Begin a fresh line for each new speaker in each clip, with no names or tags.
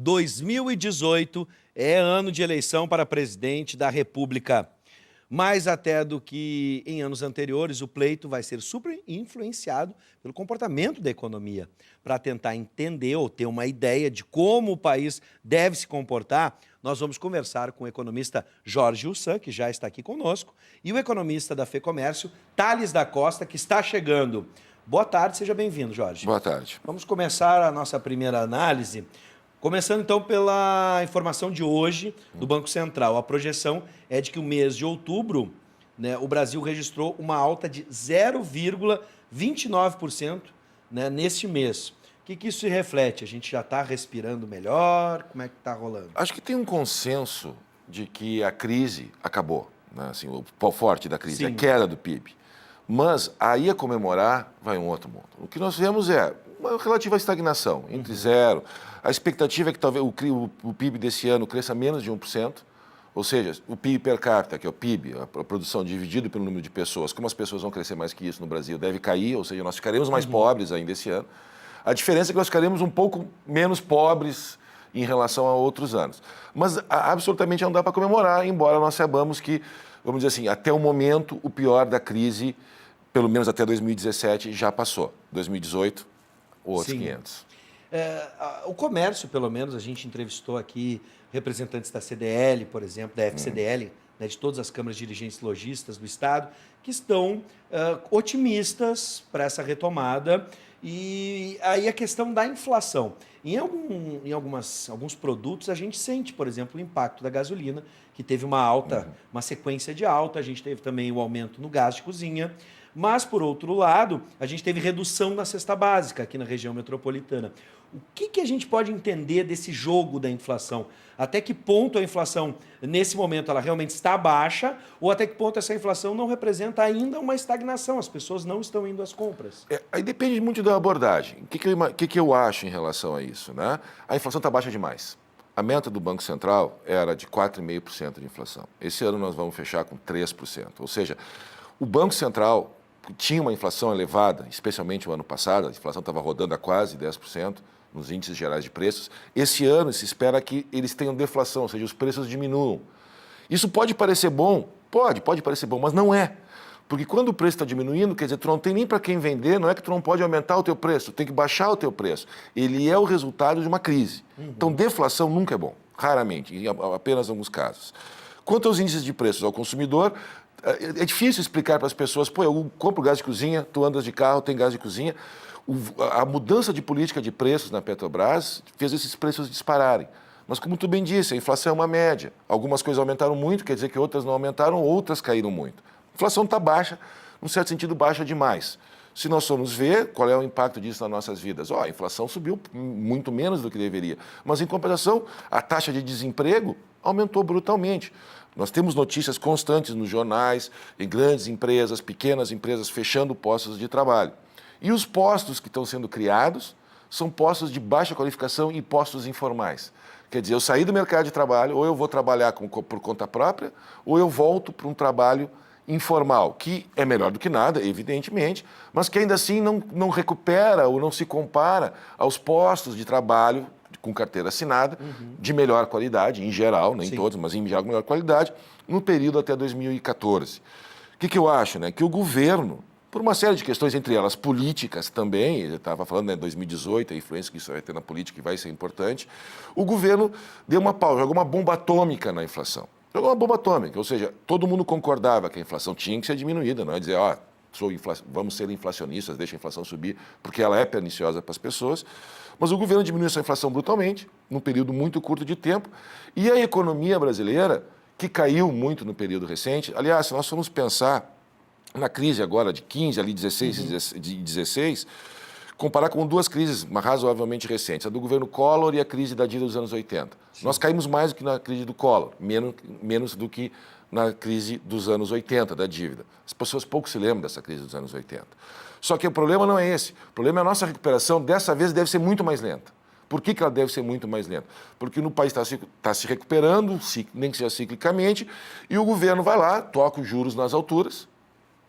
2018 é ano de eleição para presidente da República. Mais até do que em anos anteriores, o pleito vai ser super influenciado pelo comportamento da economia. Para tentar entender ou ter uma ideia de como o país deve se comportar, nós vamos conversar com o economista Jorge Ussan, que já está aqui conosco, e o economista da FEComércio, Thales da Costa, que está chegando. Boa tarde, seja bem-vindo, Jorge.
Boa tarde.
Vamos começar a nossa primeira análise. Começando, então, pela informação de hoje do Banco Central. A projeção é de que o mês de outubro, né, o Brasil registrou uma alta de 0,29%, né, neste mês. O que isso se reflete? A gente já está respirando melhor? Como é que está rolando?
Acho que tem um consenso de que a crise acabou, né? Assim, o pau forte da crise,
Sim.
a queda do PIB. Mas aí a comemorar vai um outro mundo. O que nós vemos é uma relativa estagnação, entre zero. A expectativa é que talvez o PIB desse ano cresça menos de 1%, ou seja, o PIB per capita, que é o PIB, a produção dividido pelo número de pessoas, como as pessoas vão crescer mais que isso no Brasil, deve cair, ou seja, nós ficaremos mais pobres ainda esse ano. A diferença é que nós ficaremos um pouco menos pobres em relação a outros anos. Mas absolutamente não dá para comemorar, embora nós saibamos que, vamos dizer assim, até o momento, o pior da crise, pelo menos até 2017, já passou. 2018, outros 500.
O comércio, pelo menos, a gente entrevistou aqui representantes da CDL, por exemplo, da FCDL, né, de todas as câmaras dirigentes lojistas do Estado, que estão otimistas para essa retomada. E aí a questão da inflação. Em alguns produtos, a gente sente, por exemplo, o impacto da gasolina, que teve uma alta, uma sequência de alta. A gente teve também o aumento no gás de cozinha. Mas, por outro lado, a gente teve redução na cesta básica aqui na região metropolitana. O que a gente pode entender desse jogo da inflação? Até que ponto a inflação, nesse momento, ela realmente está baixa ou até que ponto essa inflação não representa ainda uma estagnação? As pessoas não estão indo às compras.
Aí depende muito da abordagem. O que eu acho em relação a isso, né? A inflação está baixa demais. A meta do Banco Central era de 4,5% de inflação. Esse ano nós vamos fechar com 3%. Ou seja, o Banco Central tinha uma inflação elevada, especialmente o ano passado, a inflação estava rodando a quase 10% nos índices gerais de preços. Esse ano se espera que eles tenham deflação, ou seja, os preços diminuam. Isso pode parecer bom? Pode parecer bom, mas não é. Porque quando o preço está diminuindo, quer dizer, tu não tem nem para quem vender, não é que tu não pode aumentar o teu preço, tu tem que baixar o teu preço. Ele é o resultado de uma crise. Então, deflação nunca é bom, raramente, em apenas alguns casos. Quanto aos índices de preços ao consumidor, é difícil explicar para as pessoas, eu compro gás de cozinha, tu andas de carro, tem gás de cozinha. A mudança de política de preços na Petrobras fez esses preços dispararem. Mas, como tu bem disse, a inflação é uma média. Algumas coisas aumentaram muito, quer dizer que outras não aumentaram, outras caíram muito. A inflação está baixa, num certo sentido, baixa demais. Se nós formos ver qual é o impacto disso nas nossas vidas, a inflação subiu muito menos do que deveria. Mas, em compensação, a taxa de desemprego aumentou brutalmente. Nós temos notícias constantes nos jornais, em grandes empresas, pequenas empresas fechando postos de trabalho. E os postos que estão sendo criados são postos de baixa qualificação e postos informais. Quer dizer, eu saí do mercado de trabalho, ou eu vou trabalhar por conta própria, ou eu volto para um trabalho informal, que é melhor do que nada, evidentemente, mas que ainda assim não recupera ou não se compara aos postos de trabalho com carteira assinada, de melhor qualidade, em geral, nem todos, mas em geral, melhor qualidade, no período até 2014. O que eu acho? Né? Que o governo, por uma série de questões, entre elas políticas também, eu estava falando em 2018, a influência que isso vai ter na política vai ser importante, o governo deu uma pausa, jogou uma bomba atômica na inflação. Jogou uma bomba atômica, ou seja, todo mundo concordava que a inflação tinha que ser diminuída, não é dizer, vamos ser inflacionistas, deixa a inflação subir, porque ela é perniciosa para as pessoas. Mas o governo diminuiu essa inflação brutalmente, num período muito curto de tempo, e a economia brasileira, que caiu muito no período recente, aliás, se nós formos pensar na crise agora de 15, ali 16, comparar com duas crises razoavelmente recentes, a do governo Collor e a crise da dívida dos anos 80. Sim. Nós caímos mais do que na crise do Collor, menos do que na crise dos anos 80, da dívida. As pessoas pouco se lembram dessa crise dos anos 80. Só que o problema não é esse. O problema é a nossa recuperação, dessa vez, deve ser muito mais lenta. Por que ela deve ser muito mais lenta? Porque no país está se recuperando, nem que seja ciclicamente, e o governo vai lá, toca os juros nas alturas.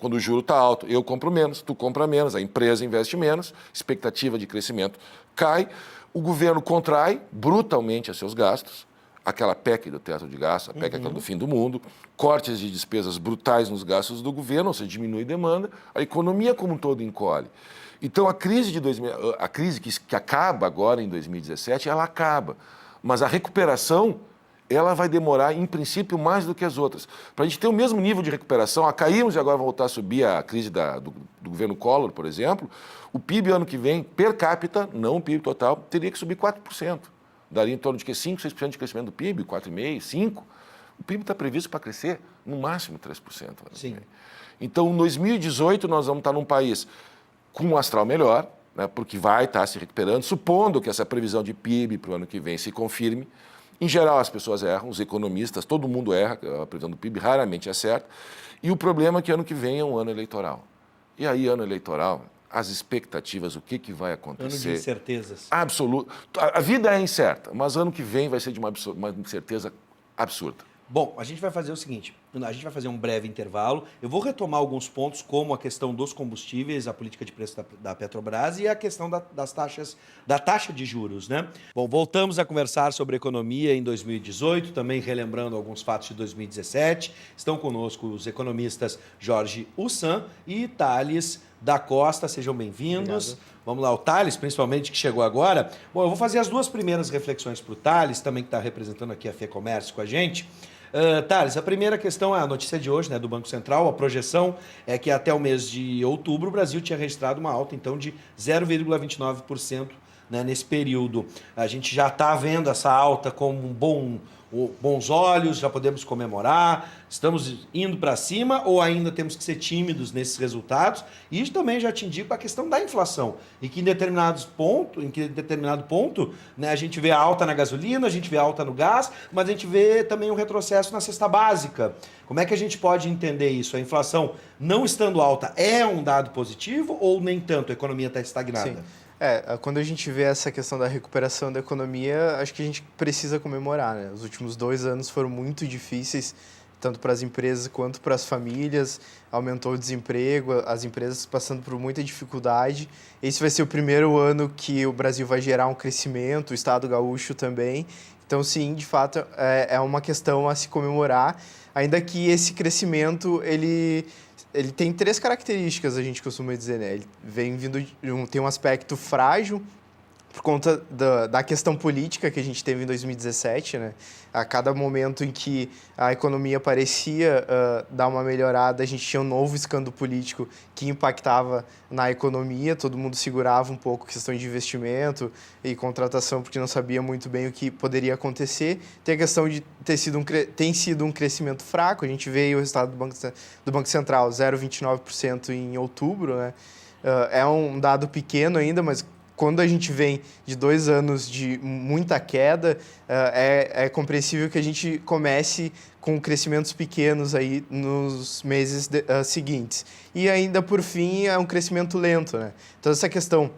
Quando o juro está alto, eu compro menos, tu compra menos, a empresa investe menos, expectativa de crescimento cai, O governo contrai brutalmente os seus gastos, aquela PEC do teto de gastos, a PEC aquela do fim do mundo, cortes de despesas brutais nos gastos do governo, ou seja, diminui a demanda, a economia como um todo encolhe. Então, a crise que acaba agora em 2017, ela acaba. Mas a recuperação, ela vai demorar, em princípio, mais do que as outras. Para a gente ter o mesmo nível de recuperação, caímos e agora voltar a subir a crise do governo Collor, por exemplo, o PIB ano que vem, per capita, não o PIB total, teria que subir 4%. Daria em torno de 5, 6% de crescimento do PIB, 4,5%, 5%. O PIB está previsto para crescer no máximo 3%.
Sim.
Então, em 2018, nós vamos estar num país com um astral melhor, né, porque vai estar se recuperando, supondo que essa previsão de PIB para o ano que vem se confirme. Em geral, as pessoas erram, os economistas, todo mundo erra, a previsão do PIB raramente acerta. E o problema é que ano que vem é um ano eleitoral. E aí, ano eleitoral, as expectativas, o que vai acontecer...
Ano de incertezas.
Absoluto. A vida é incerta, mas ano que vem vai ser de uma incerteza absurda.
Bom, a gente vai fazer o seguinte, a gente vai fazer um breve intervalo, eu vou retomar alguns pontos, como a questão dos combustíveis, a política de preço da Petrobras e a questão da taxa de juros, né? Bom, voltamos a conversar sobre economia em 2018, também relembrando alguns fatos de 2017. Estão conosco os economistas Jorge Ussan e Thales da Costa, sejam bem-vindos. Obrigado. Vamos lá, o Thales, principalmente, que chegou agora. Bom, eu vou fazer as duas primeiras reflexões para o Thales, também que está representando aqui a FEComércio com a gente. Thales, a primeira questão é a notícia de hoje, né, do Banco Central. A projeção é que até o mês de outubro o Brasil tinha registrado uma alta, então, de 0,29%, né, nesse período. A gente já está vendo essa alta como bons olhos, já podemos comemorar, estamos indo para cima ou ainda temos que ser tímidos nesses resultados? E isso também já te indica a questão da inflação, e que em determinado ponto, né, a gente vê alta na gasolina, a gente vê alta no gás, mas a gente vê também um retrocesso na cesta básica. Como é que a gente pode entender isso? A inflação não estando alta é um dado positivo ou nem tanto? A economia está estagnada?
Sim. Quando a gente vê essa questão da recuperação da economia, acho que a gente precisa comemorar, né? Os últimos 2 anos foram muito difíceis, tanto para as empresas quanto para as famílias. Aumentou o desemprego, as empresas passando por muita dificuldade. Esse vai ser o primeiro ano que o Brasil vai gerar um crescimento, o Estado gaúcho também. Então, sim, de fato, é uma questão a se comemorar, ainda que esse crescimento, ele tem 3 características, a gente costuma dizer, né? Ele tem um aspecto frágil por conta da questão política que a gente teve em 2017, né? A cada momento em que a economia parecia dar uma melhorada, a gente tinha um novo escândalo político que impactava na economia, todo mundo segurava um pouco a questão de investimento e contratação, porque não sabia muito bem o que poderia acontecer. Tem a questão de tem sido um crescimento fraco, a gente veio o resultado do Banco Central, 0,29% em outubro, né? É um dado pequeno ainda, mas quando a gente vem de 2 anos de muita queda, é compreensível que a gente comece com crescimentos pequenos aí nos meses seguintes. E ainda, por fim, é um crescimento lento, né? Então, essa questão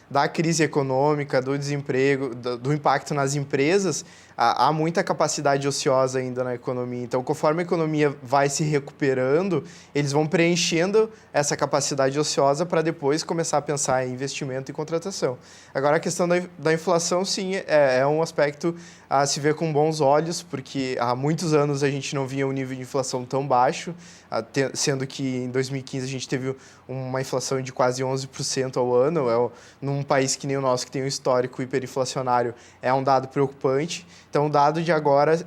da crise econômica, do desemprego, do impacto nas empresas, há muita capacidade ociosa ainda na economia. Então, conforme a economia vai se recuperando, eles vão preenchendo essa capacidade ociosa para depois começar a pensar em investimento e contratação. Agora, a questão da inflação, sim, é um aspecto a se ver com bons olhos, porque há muitos anos a gente não via um nível de inflação tão baixo, sendo que em 2015 a gente teve uma inflação de quase 11% ao ano. Num país que nem o nosso, que tem um histórico hiperinflacionário, é um dado preocupante. Então, o dado de agora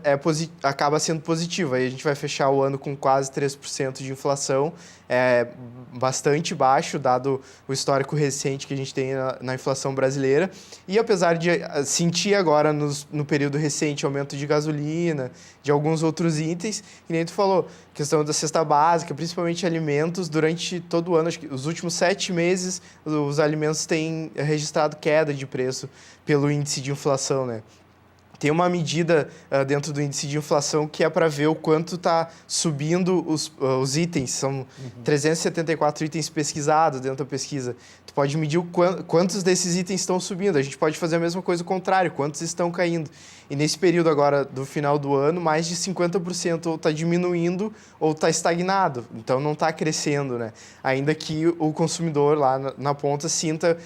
acaba sendo positivo. Aí a gente vai fechar o ano com quase 3% de inflação, bastante baixo, dado o histórico recente que a gente tem na inflação brasileira. E apesar de sentir agora, no período recente, aumento de gasolina, de alguns outros itens, que nem tu falou, questão da cesta básica, principalmente alimentos, durante todo o ano, acho que os últimos 7 meses, os alimentos têm registrado queda de preço pelo índice de inflação, né? Tem uma medida dentro do índice de inflação que é para ver o quanto está subindo os itens. São 374 itens pesquisados dentro da pesquisa. Tu pode medir quantos desses itens estão subindo. A gente pode fazer a mesma coisa ao contrário, quantos estão caindo. E nesse período agora do final do ano, mais de 50% ou está diminuindo ou está estagnado. Então não está crescendo, né? Ainda que o consumidor lá na ponta sinta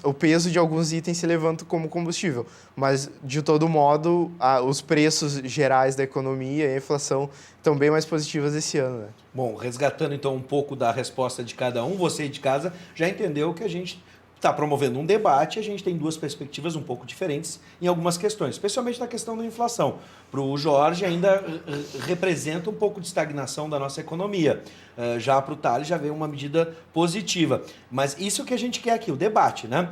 o peso de alguns itens se levanta como combustível. Mas, de todo modo, os preços gerais da economia e a inflação estão bem mais positivas esse ano, né?
Bom, resgatando então um pouco da resposta de cada um, você de casa já entendeu que a gente está promovendo um debate, a gente tem duas perspectivas um pouco diferentes em algumas questões, especialmente na questão da inflação. Para o Jorge ainda representa um pouco de estagnação da nossa economia. Já para o Thales já veio uma medida positiva. Mas isso que a gente quer aqui, o debate, né?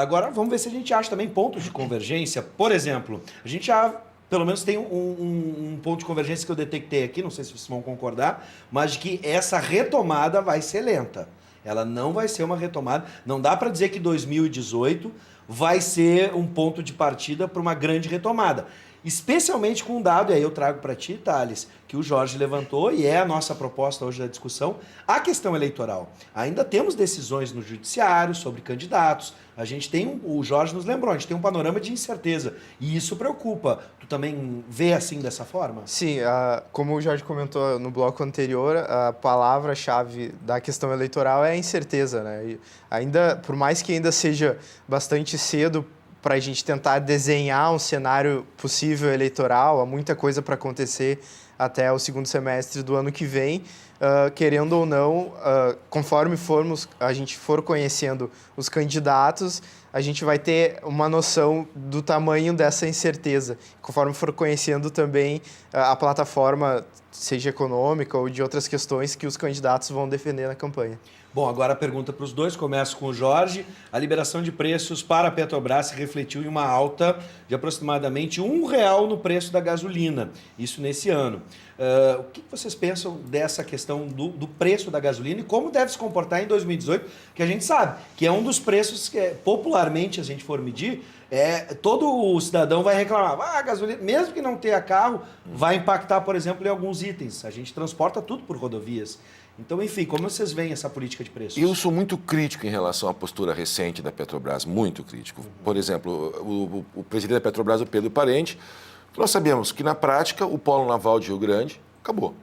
Agora vamos ver se a gente acha também pontos de convergência. Por exemplo, a gente já pelo menos tem um ponto de convergência que eu detectei aqui, não sei se vocês vão concordar, mas de que essa retomada vai ser lenta. Ela não vai ser uma retomada. Não dá para dizer que 2018 vai ser um ponto de partida para uma grande retomada. Especialmente com um dado, e aí eu trago para ti, Thales, que o Jorge levantou, e é a nossa proposta hoje da discussão, a questão eleitoral. Ainda temos decisões no judiciário sobre candidatos, a gente tem, o Jorge nos lembrou, a gente tem um panorama de incerteza, e isso preocupa. Tu também vê assim dessa forma?
Sim, como o Jorge comentou no bloco anterior, a palavra-chave da questão eleitoral é a incerteza, né? E ainda, por mais que ainda seja bastante cedo para a gente tentar desenhar um cenário possível eleitoral, há muita coisa para acontecer até o segundo semestre do ano que vem, querendo ou não, conforme a gente for conhecendo os candidatos, a gente vai ter uma noção do tamanho dessa incerteza, conforme for conhecendo também a plataforma, seja econômica ou de outras questões que os candidatos vão defender na campanha.
Bom, agora a pergunta para os dois, começo com o Jorge. A liberação de preços para a Petrobras se refletiu em uma alta de aproximadamente R$1 no preço da gasolina, isso nesse ano. O que vocês pensam dessa questão do preço da gasolina e como deve se comportar em 2018, que a gente sabe que é um dos preços que, popularmente, se a gente for medir, todo o cidadão vai reclamar, a gasolina, mesmo que não tenha carro, vai impactar, por exemplo, em alguns itens. A gente transporta tudo por rodovias. Então, enfim, como vocês veem essa política de preços?
Eu sou muito crítico em relação à postura recente da Petrobras, muito crítico. Por exemplo, o presidente da Petrobras, o Pedro Parente, nós sabemos que, na prática, o polo naval de Rio Grande acabou.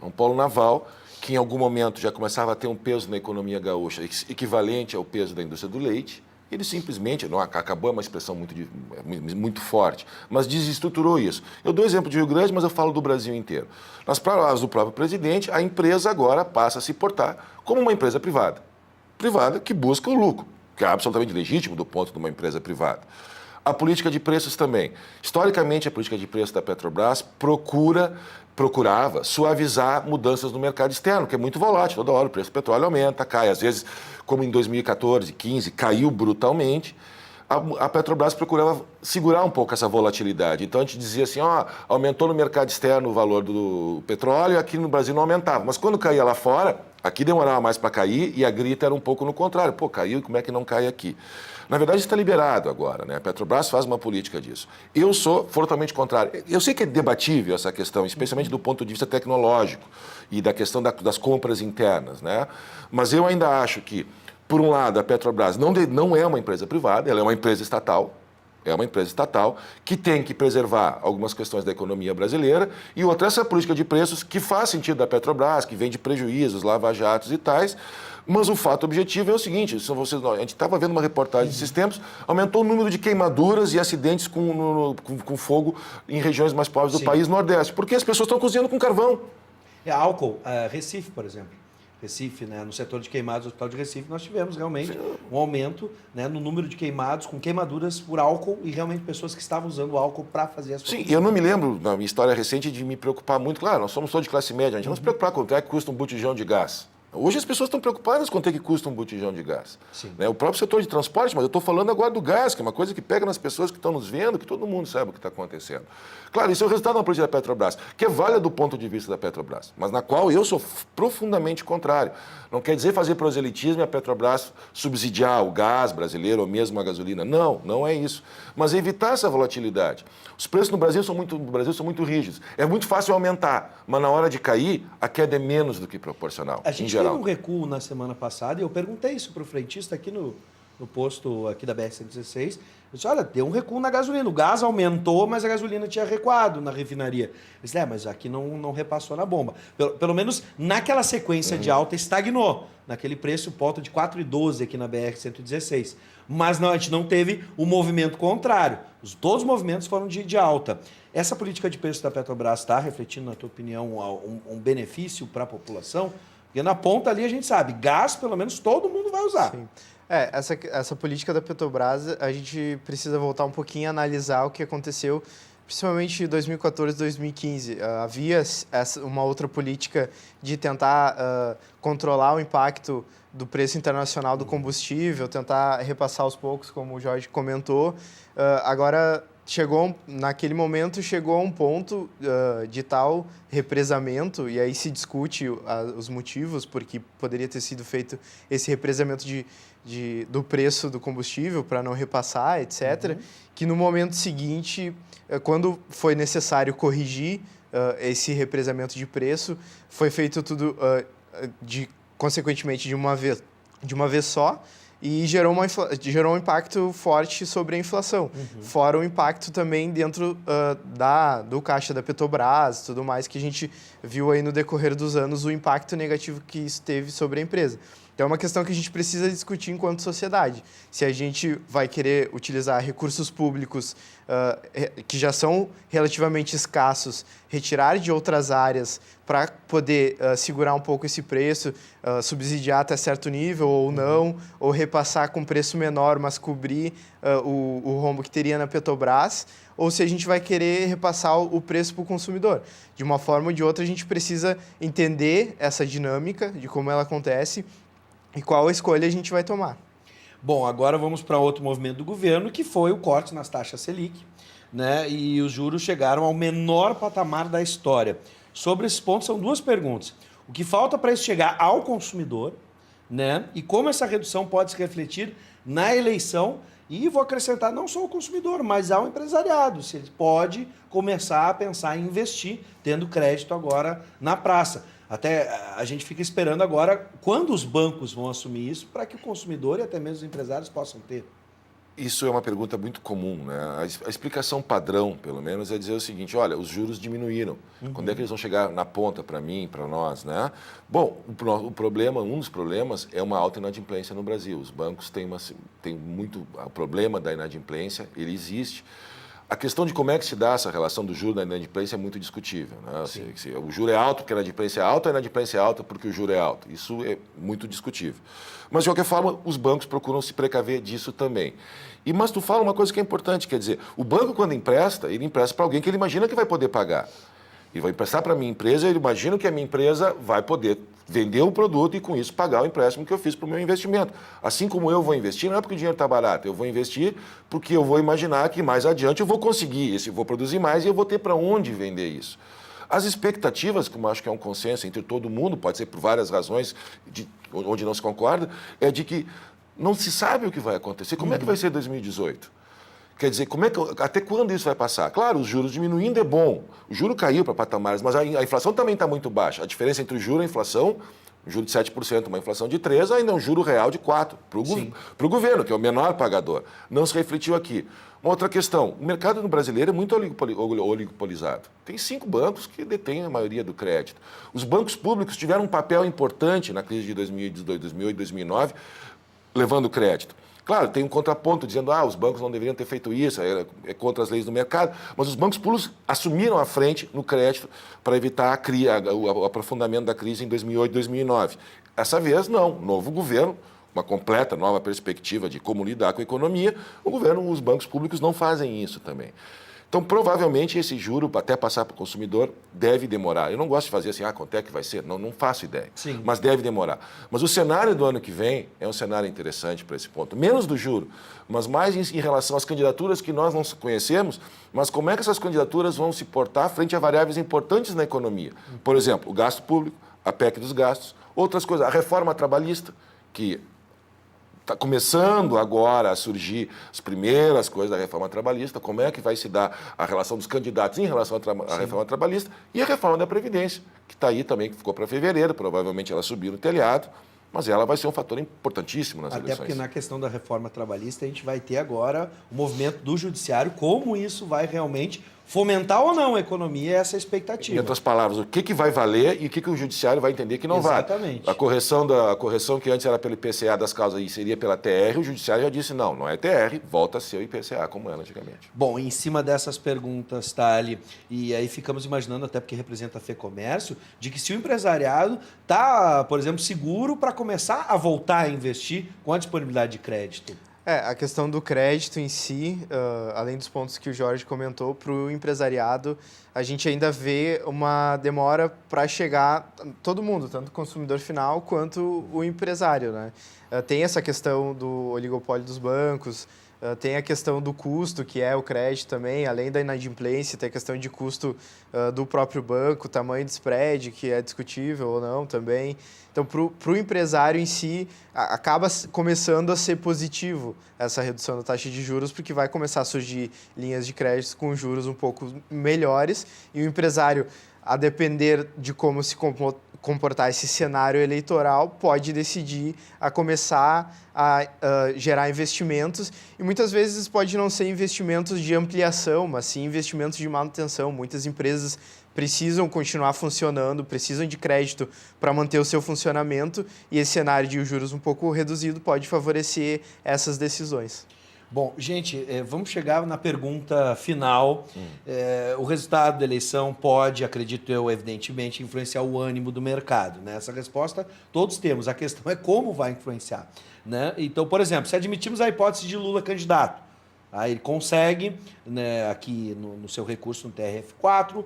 É um polo naval que, em algum momento, já começava a ter um peso na economia gaúcha equivalente ao peso da indústria do leite. Ele simplesmente, não acabou, é uma expressão muito forte, mas desestruturou isso. Eu dou exemplo de Rio Grande, mas eu falo do Brasil inteiro. Nas palavras do próprio presidente, a empresa agora passa a se portar como uma empresa privada. Privada que busca o lucro, que é absolutamente legítimo do ponto de uma empresa privada. A política de preços também. Historicamente, a política de preços da Petrobras procurava suavizar mudanças no mercado externo, que é muito volátil. Toda hora o preço do petróleo aumenta, cai. Às vezes, como em 2014, 2015, caiu brutalmente. A Petrobras procurava segurar um pouco essa volatilidade. Então, a gente dizia assim, aumentou no mercado externo o valor do petróleo, aqui no Brasil não aumentava. Mas quando caía lá fora, aqui demorava mais para cair e a grita era um pouco no contrário. Pô, caiu, como é que não cai aqui? Na verdade, está liberado agora, né? A Petrobras faz uma política disso. Eu sou fortemente contrário. Eu sei que é debatível essa questão, especialmente do ponto de vista tecnológico e da questão das compras internas, né? Mas eu ainda acho que, por um lado, a Petrobras não é uma empresa privada, ela é uma empresa estatal. É uma empresa estatal que tem que preservar algumas questões da economia brasileira e outra, essa política de preços que faz sentido da Petrobras, que vem de prejuízos, lava-jatos e tais, mas o fato objetivo é o seguinte, a gente estava vendo uma reportagem esses tempos, aumentou o número de queimaduras e acidentes com fogo em regiões mais pobres do país nordeste, porque as pessoas estão cozinhando com carvão.
Álcool, Recife, por exemplo. Recife, né? No setor de queimados do Hospital de Recife, nós tivemos realmente um aumento, né, no número de queimados com queimaduras por álcool e realmente pessoas que estavam usando álcool para fazer as coisas.
Sim, eu não me lembro, na minha história recente, de me preocupar muito. Claro, nós somos todos de classe média, a gente não se preocupar com quanto é que custa um botijão de gás. Hoje as pessoas estão preocupadas com quanto é que custa um botijão de gás. Né? O próprio setor de transporte, mas eu estou falando agora do gás, que é uma coisa que pega nas pessoas que estão nos vendo, que todo mundo sabe o que está acontecendo. Claro, isso é o resultado da política da Petrobras, que é válida do ponto de vista da Petrobras, mas na qual eu sou profundamente contrário. Não quer dizer fazer proselitismo e a Petrobras subsidiar o gás brasileiro ou mesmo a gasolina. Não, não é isso. Mas evitar essa volatilidade. Os preços no Brasil são muito rígidos. É muito fácil aumentar, mas na hora de cair, a queda é menos do que proporcional.
A gente teve um recuo na semana passada e eu perguntei isso para o frentista aqui no no posto aqui da BR-116. Eu disse, olha, deu um recuo na gasolina. O gás aumentou, mas a gasolina tinha recuado na refinaria. Eu disse, mas aqui não repassou na bomba. Pelo menos naquela sequência de alta estagnou. Naquele preço, volta de 4,12 aqui na BR-116. Mas não, a gente não teve o movimento contrário. Todos os movimentos foram de alta. Essa política de preço da Petrobras está refletindo, na tua opinião, um benefício para a população? Porque na ponta ali a gente sabe, gás pelo menos todo mundo vai usar.
Sim. Essa política da Petrobras, a gente precisa voltar um pouquinho e analisar o que aconteceu, principalmente em 2014, 2015. Havia uma outra política de tentar controlar o impacto do preço internacional do combustível, tentar repassar aos poucos, como o Jorge comentou. Agora, naquele momento, chegou a um ponto de tal represamento, e aí se discute os motivos, porque poderia ter sido feito esse represamento do preço do combustível para não repassar, etc., que no momento seguinte, quando foi necessário corrigir esse represamento de preço, foi feito tudo consequentemente de uma vez só, e gerou um impacto forte sobre a inflação. Fora o impacto também dentro do caixa da Petrobras, tudo mais que a gente viu aí no decorrer dos anos, o impacto negativo que isso teve sobre a empresa. Então, é uma questão que a gente precisa discutir enquanto sociedade. Se a gente vai querer utilizar recursos públicos que já são relativamente escassos, retirar de outras áreas para poder segurar um pouco esse preço, subsidiar até certo nível ou não, ou repassar com preço menor, mas cobrir o rombo que teria na Petrobras, ou se a gente vai querer repassar o preço para o consumidor. De uma forma ou de outra, a gente precisa entender essa dinâmica de como ela acontece e qual escolha a gente vai tomar.
Bom, agora vamos para outro movimento do governo, que foi o corte nas taxas Selic, né? E os juros chegaram ao menor patamar da história. Sobre esses pontos, são duas perguntas. O que falta para isso chegar ao consumidor, né? E como essa redução pode se refletir na eleição? E vou acrescentar não só o consumidor, mas ao empresariado. Se ele pode começar a pensar em investir, tendo crédito agora na praça. Até a gente fica esperando agora quando os bancos vão assumir isso para que o consumidor e até mesmo os empresários possam ter.
Isso é uma pergunta muito comum, né? A explicação padrão, pelo menos, é dizer o seguinte, olha, os juros diminuíram. Quando é que eles vão chegar na ponta para mim, para nós, né? Bom, um dos problemas é uma alta inadimplência no Brasil. Os bancos têm muito... O problema da inadimplência, ele existe. A questão de como é que se dá essa relação do juro da inadimplência é muito discutível, né? Se o juro é alto porque a inadimplência é alta porque o juro é alto. Isso é muito discutível. Mas, de qualquer forma, os bancos procuram se precaver disso também. Mas tu fala uma coisa que é importante, quer dizer, o banco, quando empresta, ele empresta para alguém que ele imagina que vai poder pagar. Ele vai emprestar para a minha empresa, ele imagina que a minha empresa vai poder vender o produto e, com isso, pagar o empréstimo que eu fiz para o meu investimento. Assim como eu vou investir, não é porque o dinheiro está barato, eu vou investir porque eu vou imaginar que mais adiante eu vou conseguir isso, eu vou produzir mais e eu vou ter para onde vender isso. As expectativas, como acho que é um consenso entre todo mundo, pode ser por várias razões onde não se concorda, é de que não se sabe o que vai acontecer. Como é que vai ser 2018? Quer dizer, até quando isso vai passar? Claro, os juros diminuindo é bom. O juro caiu para patamares, mas a inflação também está muito baixa. A diferença entre o juro e a inflação, um juro de 7%, uma inflação de 3%, ainda é um juro real de 4% para o governo, que é o menor pagador. Não se refletiu aqui. Uma outra questão, o mercado brasileiro é muito oligopolizado. Tem 5 bancos que detêm a maioria do crédito. Os bancos públicos tiveram um papel importante na crise de 2008, 2009, levando crédito. Claro, tem um contraponto dizendo os bancos não deveriam ter feito isso, é contra as leis do mercado, mas os bancos públicos assumiram a frente no crédito para evitar o aprofundamento da crise em 2008, 2009. Essa vez, não. Novo governo, uma completa nova perspectiva de como lidar com a economia, os bancos públicos não fazem isso também. Então, provavelmente, esse juro, até passar para o consumidor, deve demorar. Eu não gosto de fazer assim, quanto é que vai ser? Não faço ideia.
Sim.
Mas deve demorar. Mas o cenário do ano que vem é um cenário interessante para esse ponto. Menos do juro, mas mais em relação às candidaturas que nós não conhecemos, mas como é que essas candidaturas vão se portar frente a variáveis importantes na economia. Por exemplo, o gasto público, a PEC dos gastos, outras coisas. A reforma trabalhista, que está começando agora a surgir as primeiras coisas da reforma trabalhista, como é que vai se dar a relação dos candidatos em relação à reforma trabalhista e a reforma da Previdência, que está aí também, que ficou para fevereiro, provavelmente ela subiu no telhado, mas ela vai ser um fator importantíssimo nas
Até
eleições.
porque na questão da reforma trabalhista a gente vai ter agora o movimento do judiciário, como isso vai realmente fomentar ou não a economia, essa é a expectativa.
Em outras palavras, o que vai valer e o que o judiciário vai entender que não
Exatamente.
vale. A correção que antes era pelo IPCA das causas e seria pela TR, o judiciário já disse não é TR, volta a ser o IPCA como era antigamente.
Bom, em cima dessas perguntas, Thali, e aí ficamos imaginando, até porque representa a FEComércio, de que se o empresariado está, por exemplo, seguro para começar a voltar a investir com a disponibilidade de crédito.
A questão do crédito em si, além dos pontos que o Jorge comentou, para o empresariado, a gente ainda vê uma demora para chegar todo mundo, tanto o consumidor final quanto o empresário, né? Tem essa questão do oligopólio dos bancos, tem a questão do custo, que é o crédito também, além da inadimplência, tem a questão de custo do próprio banco, tamanho de spread, que é discutível ou não também. Então, para o empresário em si, acaba começando a ser positivo essa redução da taxa de juros, porque vai começar a surgir linhas de crédito com juros um pouco melhores, e o empresário, a depender de como se comportar esse cenário eleitoral, pode decidir a começar a gerar investimentos, e muitas vezes pode não ser investimentos de ampliação, mas sim investimentos de manutenção. Muitas empresas precisam continuar funcionando, precisam de crédito para manter o seu funcionamento, e esse cenário de juros um pouco reduzido pode favorecer essas decisões.
Bom, gente, vamos chegar na pergunta final. O resultado da eleição pode, acredito eu, evidentemente, influenciar o ânimo do mercado, né? Essa resposta todos temos. A questão é como vai influenciar, né? Então, por exemplo, se admitirmos a hipótese de Lula candidato, aí ele consegue, né, aqui no seu recurso no TRF4,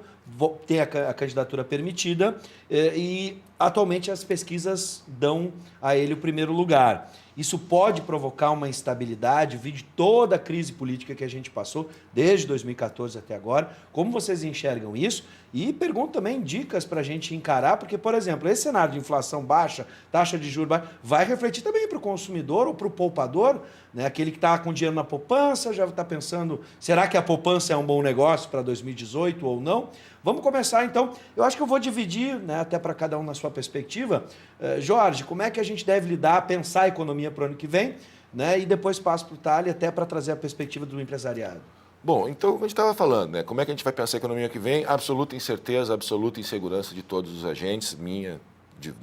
tem a candidatura permitida e atualmente as pesquisas dão a ele o primeiro lugar. Isso pode provocar uma instabilidade, vide toda a crise política que a gente passou desde 2014 até agora. Como vocês enxergam isso? E pergunto também dicas para a gente encarar, porque, por exemplo, esse cenário de inflação baixa, taxa de juros baixa, vai refletir também para o consumidor ou para o poupador, né? Aquele que está com dinheiro na poupança, já está pensando, será que a poupança é um bom negócio para 2018 ou não? Vamos começar, então. Eu acho que eu vou dividir, né, até para cada um na sua perspectiva. Jorge, como é que a gente deve lidar, pensar a economia para o ano que vem, né? E depois passo para o Thali até para trazer a perspectiva do empresariado.
Bom, então, como a gente estava falando, né? Como é que a gente vai pensar a economia que vem? Absoluta incerteza, absoluta insegurança de todos os agentes, minha, de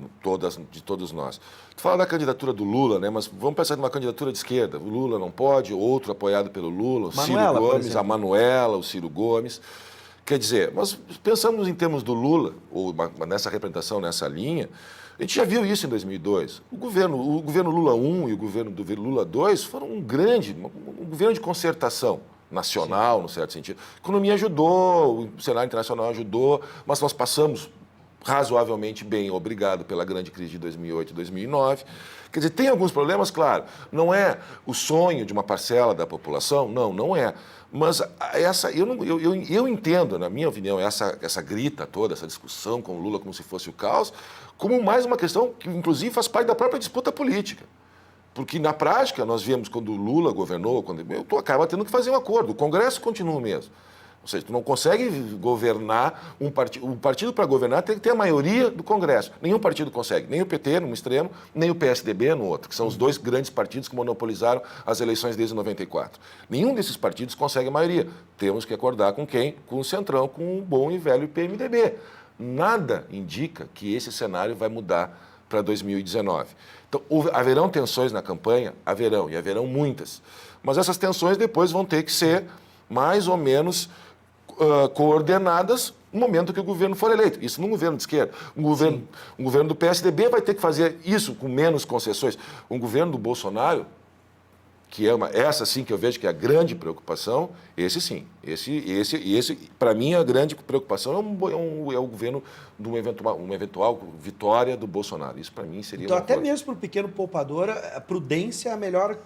todos nós. Tu fala da candidatura do Lula, né? Mas vamos pensar numa candidatura de esquerda. O Lula não pode, outro apoiado pelo Lula, o
Manuela,
Ciro Gomes, a Manuela, o Ciro Gomes. Quer dizer, nós pensamos em termos do Lula, ou nessa representação, nessa linha, a gente já viu isso em 2002. O governo Lula I e o governo do Lula II foram um governo de concertação nacional, sim, no certo sentido. A economia ajudou, o cenário internacional ajudou, mas nós passamos razoavelmente bem, obrigado pela grande crise de 2008 e 2009. Quer dizer, tem alguns problemas, claro. Não é o sonho de uma parcela da população, não é. Mas eu entendo, na minha opinião, essa grita toda, essa discussão com o Lula como se fosse o caos, como mais uma questão que, inclusive, faz parte da própria disputa política. Porque, na prática, nós vimos quando o Lula governou, acaba tendo que fazer um acordo. O Congresso continua o mesmo. Ou seja, tu não consegue governar um partido para governar tem que ter a maioria do Congresso. Nenhum partido consegue, nem o PT num extremo, nem o PSDB no outro, que são os dois grandes partidos que monopolizaram as eleições desde 94. Nenhum desses partidos consegue a maioria. Temos que acordar com quem? Com o Centrão, com o bom e velho PMDB. Nada indica que esse cenário vai mudar para 2019. Então, haverão tensões na campanha? Haverão, e haverão muitas. Mas essas tensões depois vão ter que ser mais ou menos coordenadas no momento que o governo for eleito. Isso num governo de esquerda. Um governo do PSDB vai ter que fazer isso com menos concessões. Um governo do Bolsonaro, que é essa sim que eu vejo que é a grande preocupação, esse sim. Esse para mim, a grande preocupação é o governo de uma eventual vitória do Bolsonaro. Isso para mim seria
então, até mesmo para o pequeno poupador, a prudência é a melhor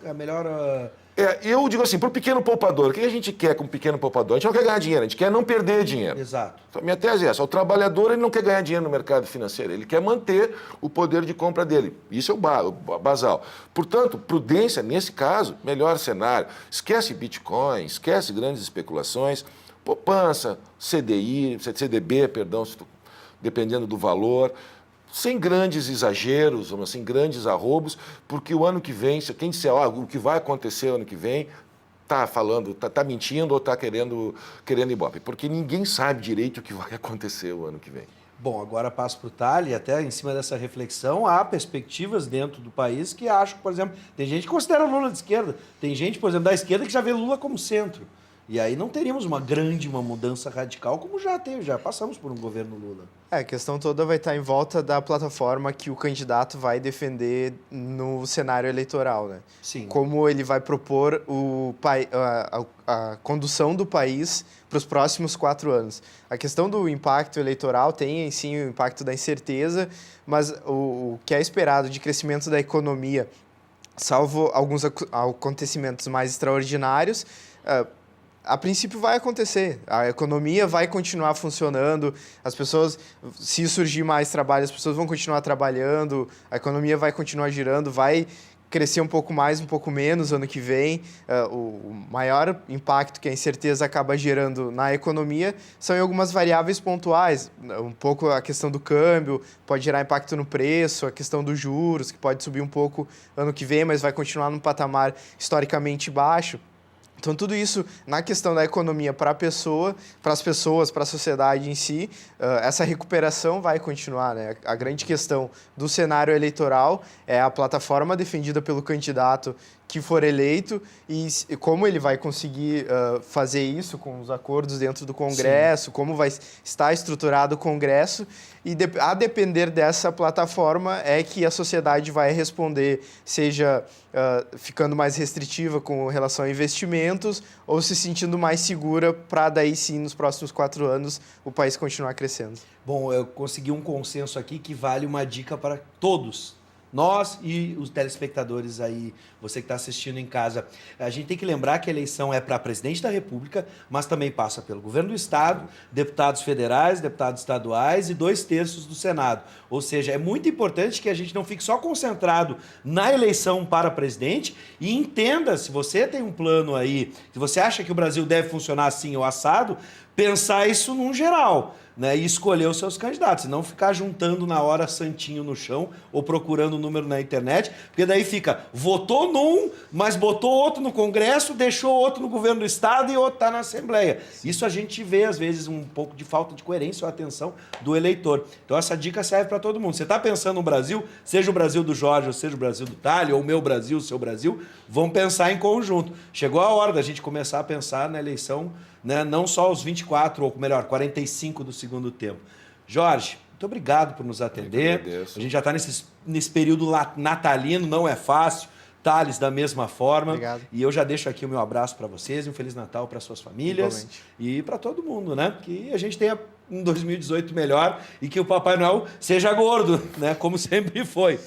eu digo assim, para o pequeno poupador, o que a gente quer com o pequeno poupador? A gente não quer ganhar dinheiro, a gente quer não perder dinheiro.
Exato.
Então, minha tese é essa, o trabalhador ele não quer ganhar dinheiro no mercado financeiro, ele quer manter o poder de compra dele. Isso é o basal. Portanto, prudência, nesse caso, melhor cenário. Esquece Bitcoin, esquece grandes especulações, poupança, CDB, dependendo do valor. sem grandes exageros, vamos assim, grandes arrobos, porque o ano que vem, se quem disser o que vai acontecer ano que vem, está falando, está mentindo ou está querendo ibope, porque ninguém sabe direito o que vai acontecer o ano que vem.
Bom, agora passo para o Thales, até em cima dessa reflexão, há perspectivas dentro do país que acham, por exemplo, tem gente que considera Lula de esquerda, tem gente, por exemplo, da esquerda que já vê Lula como centro. E aí não teríamos uma mudança radical como já teve, já passamos por um governo Lula.
A questão toda vai estar em volta da plataforma que o candidato vai defender no cenário eleitoral, né?
Sim.
Como ele vai propor a condução do país para os próximos 4 anos. A questão do impacto eleitoral tem, sim, o impacto da incerteza, mas o que é esperado de crescimento da economia, salvo alguns acontecimentos mais extraordinários, a princípio vai acontecer, a economia vai continuar funcionando, as pessoas, se surgir mais trabalho, as pessoas vão continuar trabalhando, a economia vai continuar girando, vai crescer um pouco mais, um pouco menos ano que vem. O maior impacto que a incerteza acaba gerando na economia são em algumas variáveis pontuais, um pouco a questão do câmbio, pode gerar impacto no preço, a questão dos juros, que pode subir um pouco ano que vem, mas vai continuar num patamar historicamente baixo. Então, tudo isso, na questão da economia para a pessoa, para as pessoas, para a sociedade em si, essa recuperação vai continuar, né? A grande questão do cenário eleitoral é a plataforma defendida pelo candidato que for eleito e como ele vai conseguir fazer isso com os acordos dentro do Congresso, sim, como vai estar estruturado o Congresso, e a depender dessa plataforma é que a sociedade vai responder, seja ficando mais restritiva com relação a investimentos ou se sentindo mais segura para daí sim, nos próximos 4 anos, o país continuar crescendo.
Bom, eu consegui um consenso aqui que vale uma dica para todos. Nós e os telespectadores aí, você que está assistindo em casa, a gente tem que lembrar que a eleição é para presidente da República, mas também passa pelo governo do Estado, deputados federais, deputados estaduais e 2/3 do Senado. Ou seja, é muito importante que a gente não fique só concentrado na eleição para presidente e entenda, se você tem um plano aí, se você acha que o Brasil deve funcionar assim ou assado, pensar isso num geral, né, e escolher os seus candidatos, e não ficar juntando na hora santinho no chão ou procurando o número na internet, porque daí fica, votou num, mas botou outro no Congresso, deixou outro no governo do Estado e outro está na Assembleia. Isso a gente vê, às vezes, um pouco de falta de coerência ou atenção do eleitor. Então essa dica serve para todo mundo. Você está pensando no Brasil, seja o Brasil do Jorge, ou seja o Brasil do Thales, ou o meu Brasil, o seu Brasil, vamos pensar em conjunto. Chegou a hora da gente começar a pensar na eleição, né, não só os 24, ou melhor, 45 do segundo tempo. Jorge, muito obrigado por nos atender. A gente já está nesse período natalino, não é fácil. Thales, da mesma forma.
Obrigado.
E eu já deixo aqui o meu abraço para vocês e um Feliz Natal para suas famílias.
Igualmente.
E para todo mundo, né? Que a gente tenha um 2018 melhor e que o Papai Noel seja gordo, né? Como sempre foi.